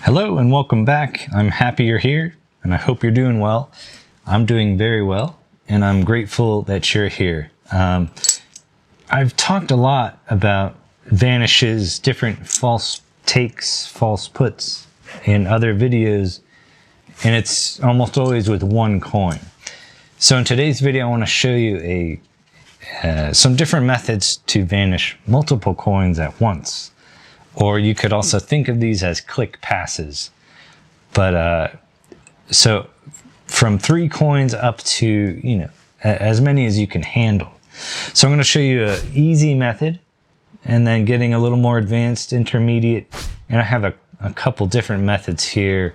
Hello and welcome back. I'm happy you're here and I hope you're doing well. I'm doing very well and I'm grateful that you're here. I've talked a lot about Vanish's different false takes, false puts in other videos, and it's almost always with one coin. So in today's video, I want to show you some different methods to vanish multiple coins at once. Or you could also think of these as click passes. But so from 3 coins up to, as many as you can handle. So I'm going to show you an easy method and then getting a little more advanced, intermediate. And I have a couple different methods here.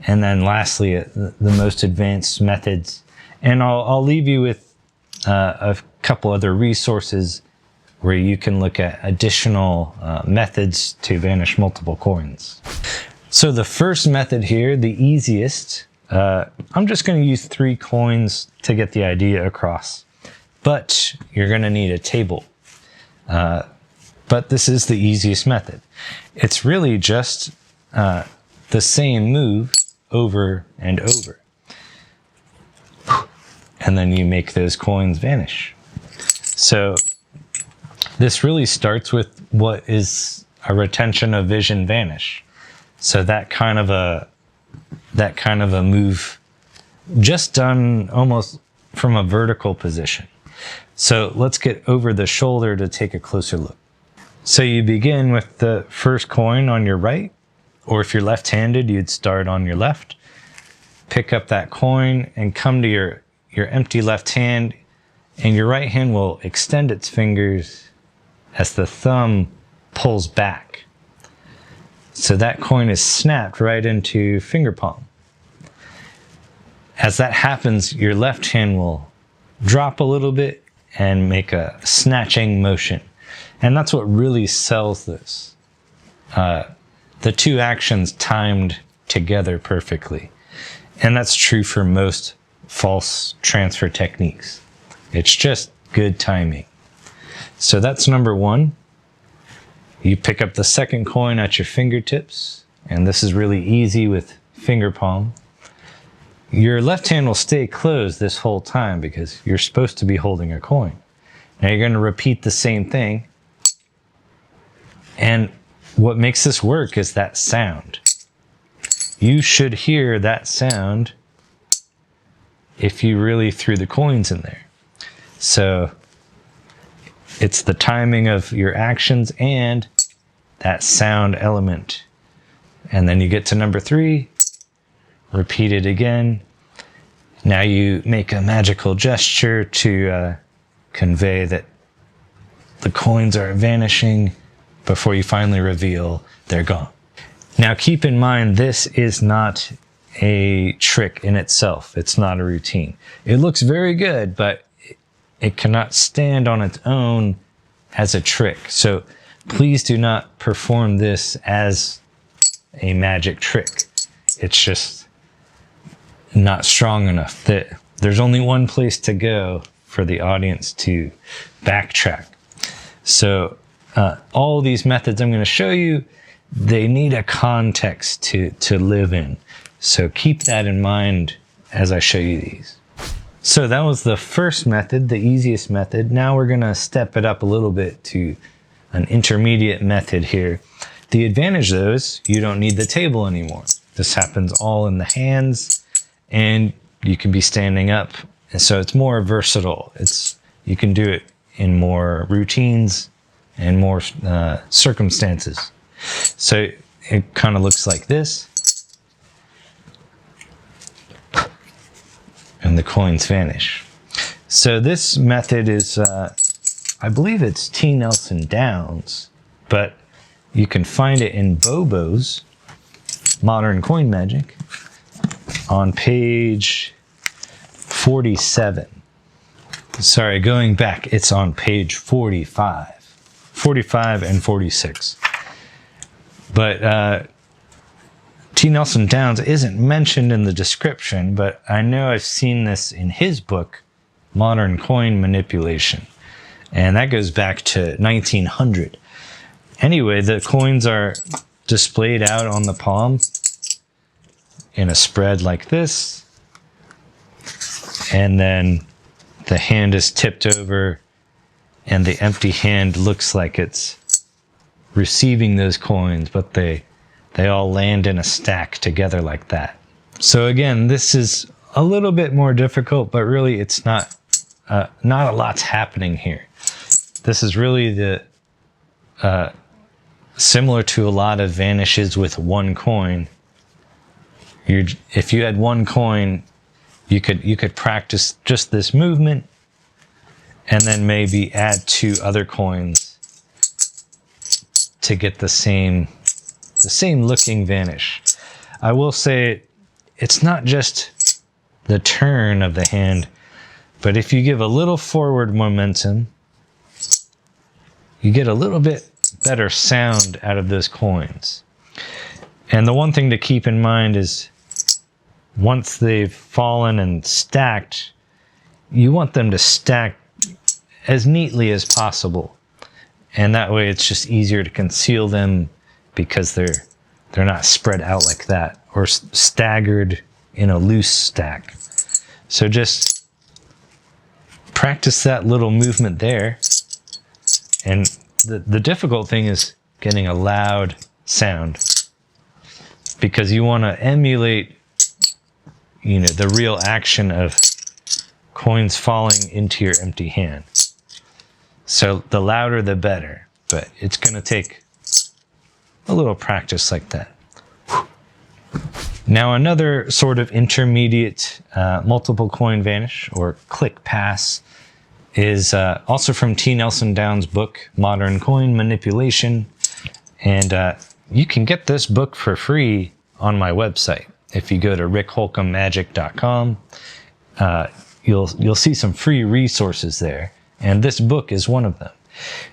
And then lastly, the most advanced methods. And I'll leave you with a couple other resources where you can look at additional methods to vanish multiple coins. So the first method here, the easiest, I'm just going to use 3 coins to get the idea across. But you're going to need a table. But this is the easiest method. It's really just the same move over and over. And then you make those coins vanish. So this really starts with what is a retention of vision vanish. So that kind of a move just done almost from a vertical position. So let's get over the shoulder to take a closer look. So you begin with the first coin on your right, or if you're left-handed, you'd start on your left. Pick up that coin and come to your empty left hand, and your right hand will extend its fingers as the thumb pulls back. So that coin is snapped right into finger palm. As that happens, your left hand will drop a little bit and make a snatching motion. And that's what really sells this. The 2 actions timed together perfectly. And that's true for most false transfer techniques. It's just good timing. So that's number 1. You pick up the second coin at your fingertips, and this is really easy with finger palm. Your left hand will stay closed this whole time because you're supposed to be holding a coin. Now you're going to repeat the same thing. And what makes this work is that sound. You should hear that sound if you really threw the coins in there. So it's the timing of your actions and that sound element. And then you get to number 3, repeat it again. Now you make a magical gesture to convey that the coins are vanishing before you finally reveal they're gone. Now keep in mind, this is not a trick in itself. It's not a routine. It looks very good, but it cannot stand on its own as a trick. So please do not perform this as a magic trick. It's just not strong enough. There's only one place to go for the audience to backtrack. So all these methods I'm going to show you, they need a context to live in. So keep that in mind as I show you these. So that was the first method, the easiest method. Now we're going to step it up a little bit to an intermediate method here. The advantage though is you don't need the table anymore. This happens all in the hands and you can be standing up. And so it's more versatile. You can do it in more routines and more circumstances. So it kind of looks like this. And the coins vanish. So this method is, I believe it's T. Nelson Downs, but you can find it in Bobo's Modern Coin Magic on page 47. Sorry, going back, it's on page 45. 45 and 46. But T. Nelson Downs isn't mentioned in the description, but I know I've seen this in his book, Modern Coin Manipulation. And that goes back to 1900. Anyway, the coins are displayed out on the palm in a spread like this, and then the hand is tipped over and the empty hand looks like it's receiving those coins, but they all land in a stack together like that. So again, this is a little bit more difficult, but really it's not a lot's happening here. This is really the similar to a lot of vanishes with one coin. If you had one coin, you could practice just this movement and then maybe add 2 other coins to get the same looking vanish. I will say it's not just the turn of the hand, but if you give a little forward momentum, you get a little bit better sound out of those coins. And the one thing to keep in mind is once they've fallen and stacked, you want them to stack as neatly as possible. And that way it's just easier to conceal them because they're not spread out like that or staggered in a loose stack. So just practice that little movement there. And the difficult thing is getting a loud sound, because you want to emulate, the real action of coins falling into your empty hand. So the louder the better, but it's going to take a little practice like that. Now another sort of intermediate multiple coin vanish or click pass is also from T. Nelson Downs' book, Modern Coin Manipulation. And you can get this book for free on my website. If you go to rickholcombmagic.com, you'll see some free resources there. And this book is one of them.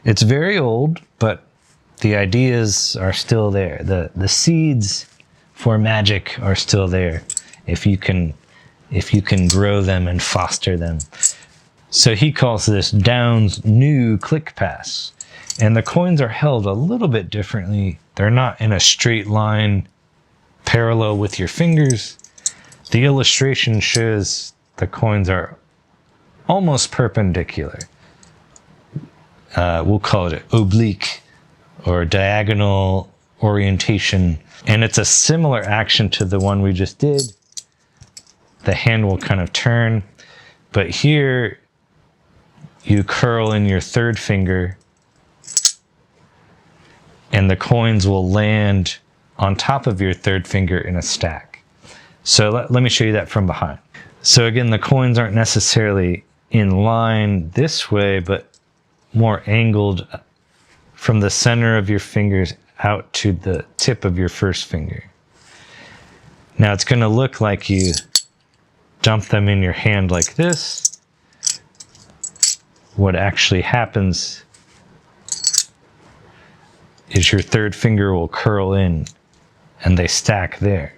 It's very old, but the ideas are still there. The seeds for magic are still there if you can grow them and foster them. So he calls this Downs' new click pass. And the coins are held a little bit differently. They're not in a straight line parallel with your fingers. The illustration shows the coins are almost perpendicular. We'll call it oblique or diagonal orientation. And it's a similar action to the one we just did. The hand will kind of turn, but here you curl in your third finger and the coins will land on top of your third finger in a stack. So let me show you that from behind. So again, the coins aren't necessarily in line this way, but more angled from the center of your fingers out to the tip of your first finger. Now it's going to look like you dump them in your hand like this. What actually happens is your third finger will curl in and they stack there.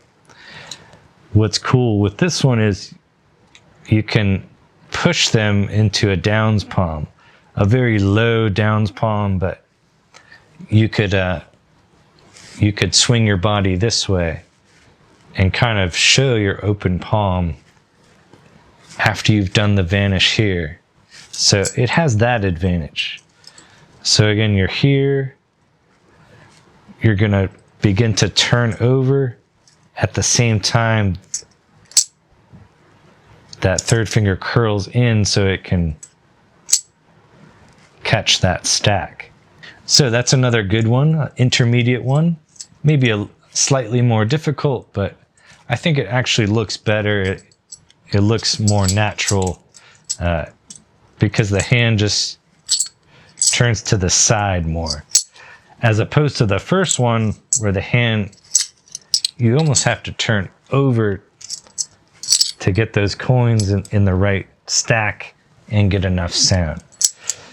What's cool with this one is you can push them into a Downs palm, a very low Downs palm, but you could swing your body this way and kind of show your open palm after you've done the vanish here. So it has that advantage. So again, you're here, you're gonna begin to turn over at the same time that third finger curls in so it can catch that stack. So that's another good one, intermediate one. Maybe a slightly more difficult, but I think it actually looks better. It looks more natural because the hand just turns to the side more. As opposed to the first one where the hand, you almost have to turn over to get those coins in the right stack and get enough sound.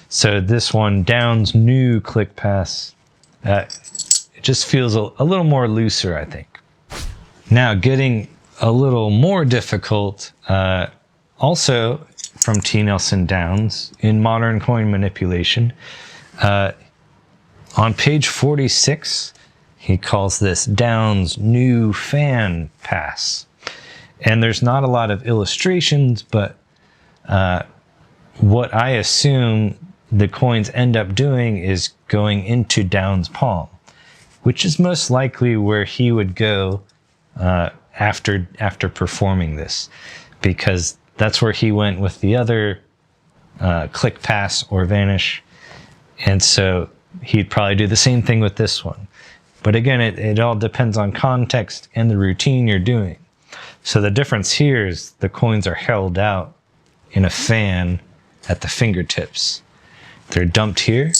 So this one, Downs' new click pass, it just feels a little more looser, I think. Now getting a little more difficult, also from T. Nelson Downs in Modern Coin Manipulation. On page 46, He calls this Downs' new fan pass. And there's not a lot of illustrations, but what I assume the coins end up doing is going into Downs' palm, which is most likely where he would go after performing this, because that's where he went with the other click pass or vanish. And so he'd probably do the same thing with this one. But again, it all depends on context and the routine you're doing. So the difference here is the coins are held out in a fan at the fingertips. They're dumped here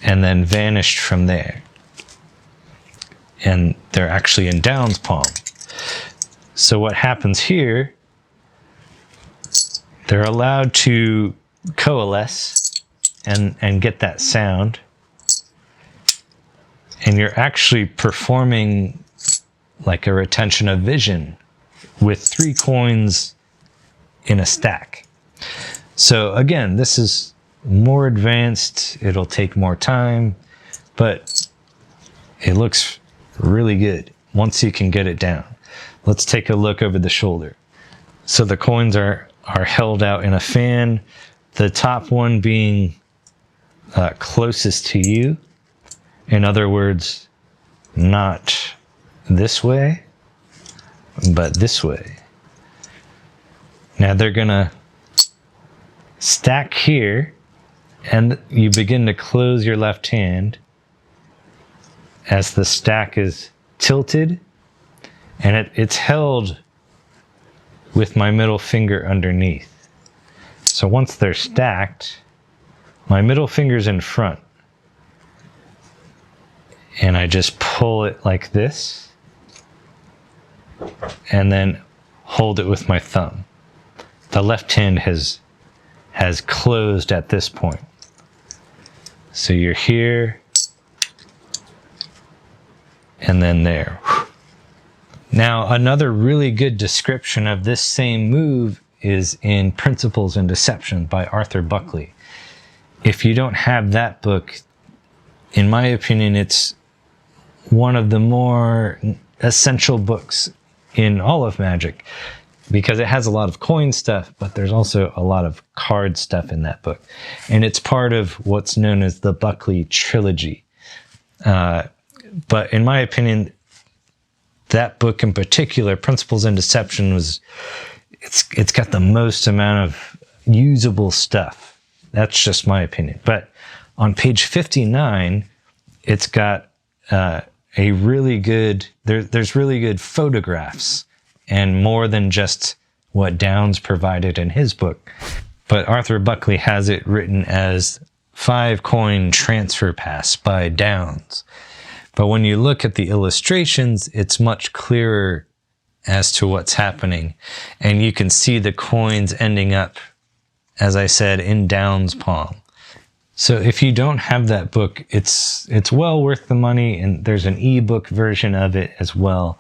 and then vanished from there. And they're actually in Downs' palm. So what happens here, they're allowed to coalesce and get that sound. And you're actually performing like a retention of vision with 3 coins in a stack. So again, this is more advanced. It'll take more time, but it looks really good once you can get it down. Let's take a look over the shoulder. So the coins are held out in a fan, the top one being closest to you. In other words, not this way, but this way. Now they're gonna stack here, and you begin to close your left hand as the stack is tilted, and it's held with my middle finger underneath. So once they're stacked, my middle finger's in front, and I just pull it like this, and then hold it with my thumb. The left hand has closed at this point. So you're here, and then there. Now, another really good description of this same move is in Principles and Deception by Arthur Buckley. If you don't have that book, in my opinion, it's one of the more essential books in all of Magic, because it has a lot of coin stuff, but there's also a lot of card stuff in that book. And it's part of what's known as the Buckley trilogy. But in my opinion, that book in particular, Principles and Deception, it's got the most amount of usable stuff. That's just my opinion. But on page 59, it's got a really good, there's really good photographs, and more than just what Downs provided in his book. But Arthur Buckley has it written as 5 coin transfer pass by Downs. But when you look at the illustrations, it's much clearer as to what's happening. And you can see the coins ending up, as I said, in Downs' palm. So if you don't have that book, it's well worth the money, and there's an ebook version of it as well.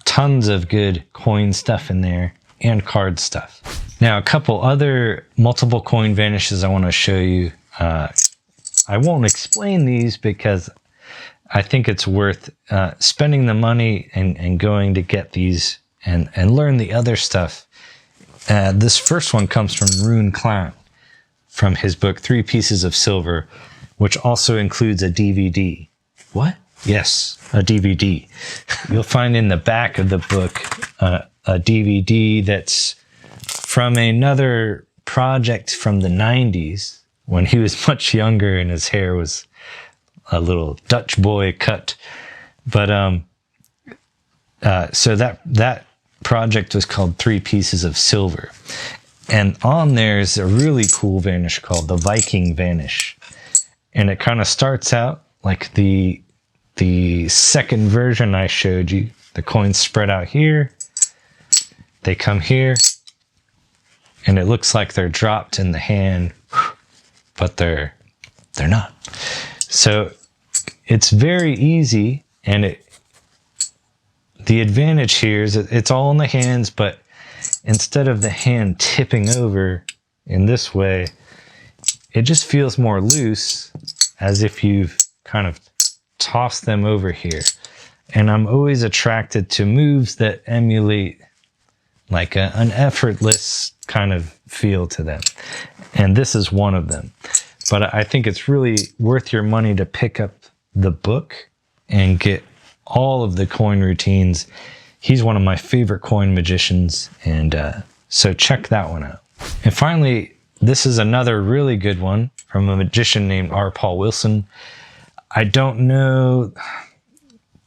Tons of good coin stuff in there and card stuff. Now, a couple other multiple coin vanishes I want to show you. I won't explain these because I think it's worth spending the money and going to get these and learn the other stuff. This first one comes from Rune Clown, from his book 3 Pieces of Silver, which also includes a DVD. What? Yes, a DVD. You'll find in the back of the book a DVD that's from another project from the 90s, when he was much younger and his hair was a little Dutch boy cut. But so that project was called 3 Pieces of Silver. And on there is a really cool vanish called the Viking Vanish. And it kind of starts out like the second version I showed you. The coins spread out here. They come here. And it looks like they're dropped in the hand, but they're not. So it's very easy, and the advantage here is that it's all in the hands, but instead of the hand tipping over in this way, it just feels more loose, as if you've kind of toss them over here. And I'm always attracted to moves that emulate like an effortless kind of feel to them. And this is one of them. But I think it's really worth your money to pick up the book and get all of the coin routines. He's one of my favorite coin magicians. And so check that one out. And finally, this is another really good one from a magician named R. Paul Wilson. I don't know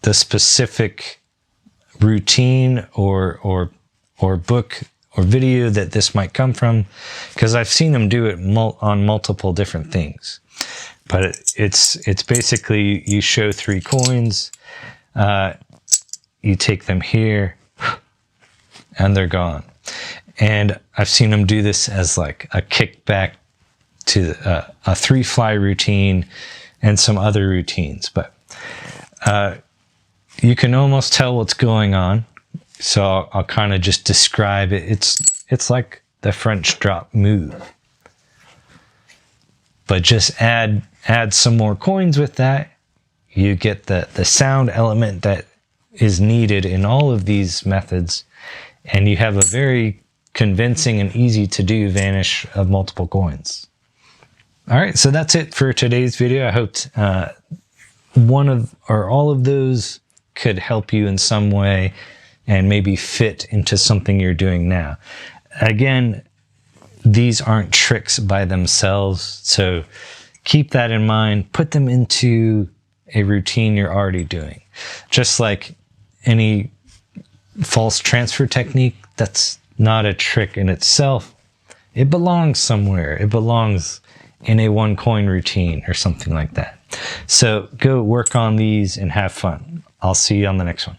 the specific routine or book or video that this might come from, because I've seen him do it on multiple different things. But it's basically you show 3 coins, you take them here, and they're gone. And I've seen him do this as like a kickback to a 3-fly routine and some other routines. But you can almost tell what's going on. So I'll kind of just describe it. It's like the French drop move. But just add some more coins with that. You get the sound element that is needed in all of these methods. And you have a very convincing and easy to do vanish of multiple coins. All right, so that's it for today's video. I hope one of or all of those could help you in some way and maybe fit into something you're doing now. Again, these aren't tricks by themselves, so keep that in mind. Put them into a routine you're already doing. Just like any false transfer technique, that's not a trick in itself. It belongs somewhere. It belongs in a 1-coin routine or something like that. So go work on these and have fun. I'll see you on the next one.